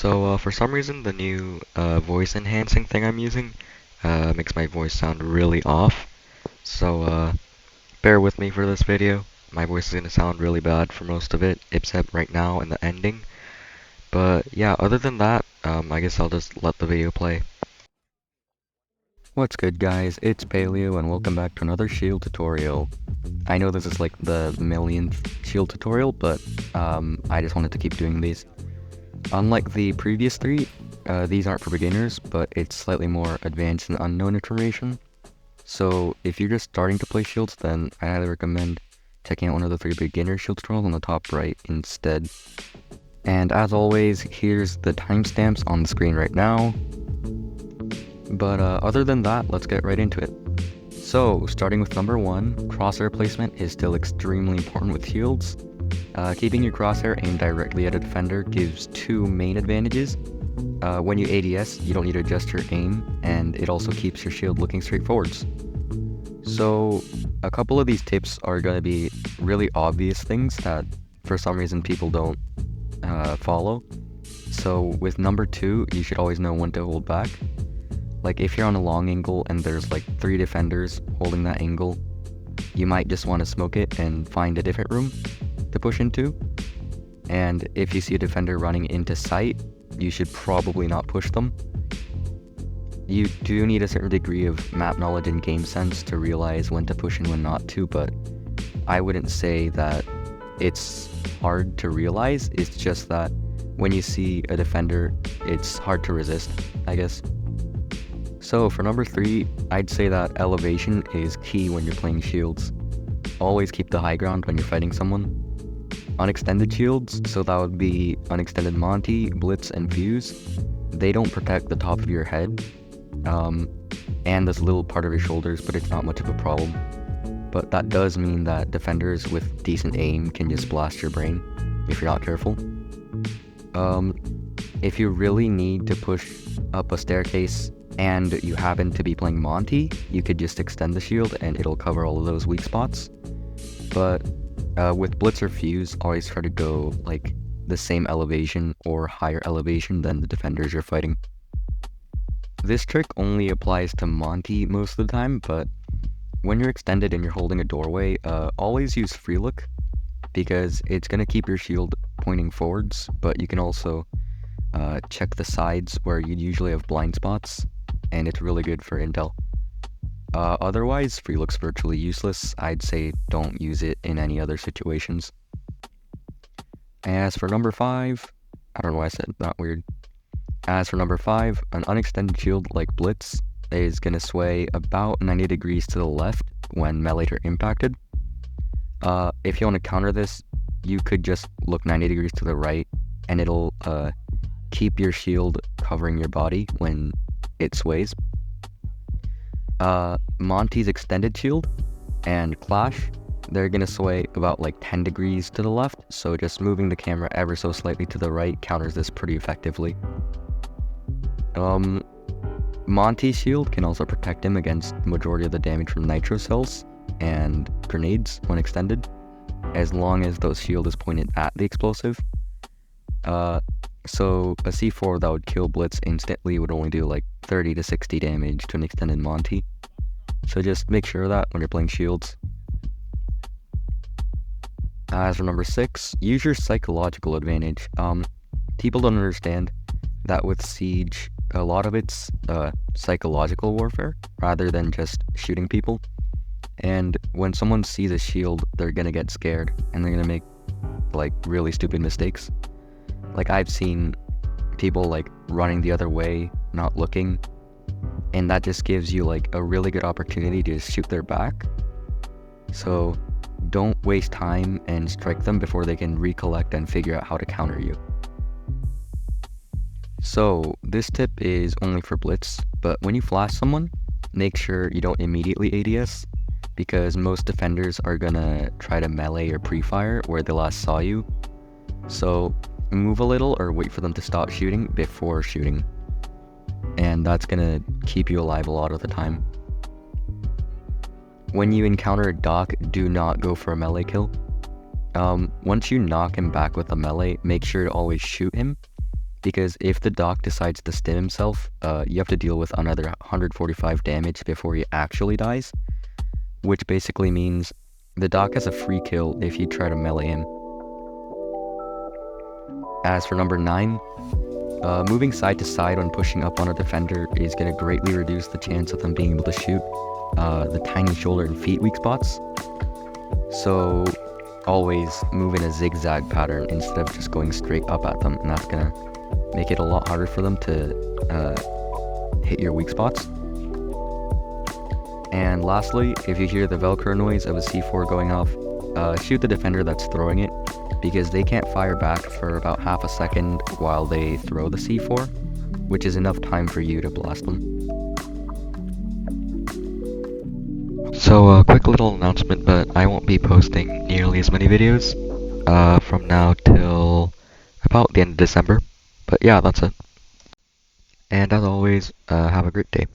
For some reason, the new voice enhancing thing I'm using makes my voice sound really off. Bear with me for this video. My voice is going to sound really bad for most of it, except right now in the ending. But yeah, other than that, I guess I'll just let the video play. What's good, guys? It's Paleo, and welcome back to another shield tutorial. I know this is like the millionth shield tutorial, but I just wanted to keep doing these. Unlike the previous three, these aren't for beginners, but it's slightly more advanced and unknown information. So if you're just starting to play shields, then I highly recommend checking out one of the 3 beginner shield tutorials on the top right instead. And as always, here's the timestamps on the screen right now. But other than that, let's get right into it. So, starting with number 1, crosshair placement is still extremely important with shields. Keeping your crosshair aimed directly at a defender gives 2 main advantages. When you ADS, you don't need to adjust your aim, and it also keeps your shield looking straight forwards. So, a couple of these tips are going to be really obvious things that for some reason people don't follow. So, with number 2, you should always know when to hold back. Like, if you're on a long angle and there's like 3 defenders holding that angle, you might just want to smoke it and find a different room to push into. And if you see a defender running into sight, you should probably not push them. You do need a certain degree of map knowledge and game sense to realize when to push and when not to, but I wouldn't say that it's hard to realize. It's just that when you see a defender, it's hard to resist, I guess. So for number 3, I'd say that elevation is key when you're playing shields. Always keep the high ground when you're fighting someone. Unextended shields, so that would be unextended Monty, Blitz, and Fuse. They don't protect the top of your head, and this little part of your shoulders, but it's not much of a problem. But that does mean that defenders with decent aim can just blast your brain if you're not careful. If you really need to push up a staircase and you happen to be playing Monty, you could just extend the shield and it'll cover all of those weak spots. But with Blitzer Fuse, always try to go like the same elevation or higher elevation than the defenders you're fighting. This trick only applies to Monty most of the time, but when you're extended and you're holding a doorway, always use free look, because it's going to keep your shield pointing forwards, but you can also check the sides where you'd usually have blind spots, and it's really good for intel. Otherwise, free look's virtually useless. I'd say don't use it in any other situations. As for number 5, I don't know why I said that weird. As for number 5, an unextended shield like Blitz is going to sway about 90 degrees to the left when melees are impacted. If you want to counter this, you could just look 90 degrees to the right, and it'll keep your shield covering your body when it sways. Monty's extended shield and Clash, they're gonna sway about like 10 degrees to the left, so just moving the camera ever so slightly to the right counters this pretty effectively. Monty's shield can also protect him against the majority of the damage from nitro cells and grenades when extended, as long as those shield is pointed at the explosive. So a C4 that would kill Blitz instantly would only do like 30 to 60 damage to an extended Monty. So just make sure of that when you're playing shields. As for number 6, use your psychological advantage. People don't understand that with Siege, a lot of it's psychological warfare rather than just shooting people. And when someone sees a shield, they're gonna get scared and they're gonna make like really stupid mistakes. Like, I've seen people like running the other way, not looking, and that just gives you like a really good opportunity to shoot their back. So don't waste time and strike them before they can recollect and figure out how to counter you. So this tip is only for Blitz, but when you flash someone, make sure you don't immediately ADS, because most defenders are gonna try to melee or pre-fire where they last saw you. So move a little or wait for them to stop shooting before shooting, and that's gonna keep you alive a lot of the time. When you encounter a Doc, do not go for a melee kill. Once you knock him back with a melee, make sure to always shoot him, because if the doc decides to stim himself, you have to deal with another 145 damage before he actually dies, which basically means the doc has a free kill if you try to melee him. As for number 9, moving side to side when pushing up on a defender is going to greatly reduce the chance of them being able to shoot the tiny shoulder and feet weak spots. So always move in a zigzag pattern instead of just going straight up at them, and that's going to make it a lot harder for them to hit your weak spots. And lastly, if you hear the Velcro noise of a C4 going off, shoot the defender that's throwing it, because they can't fire back for about half a second while they throw the C4, which is enough time for you to blast them. So a quick little announcement, but I won't be posting nearly as many videos from now till about the end of December. But yeah, that's it. And as always, have a great day.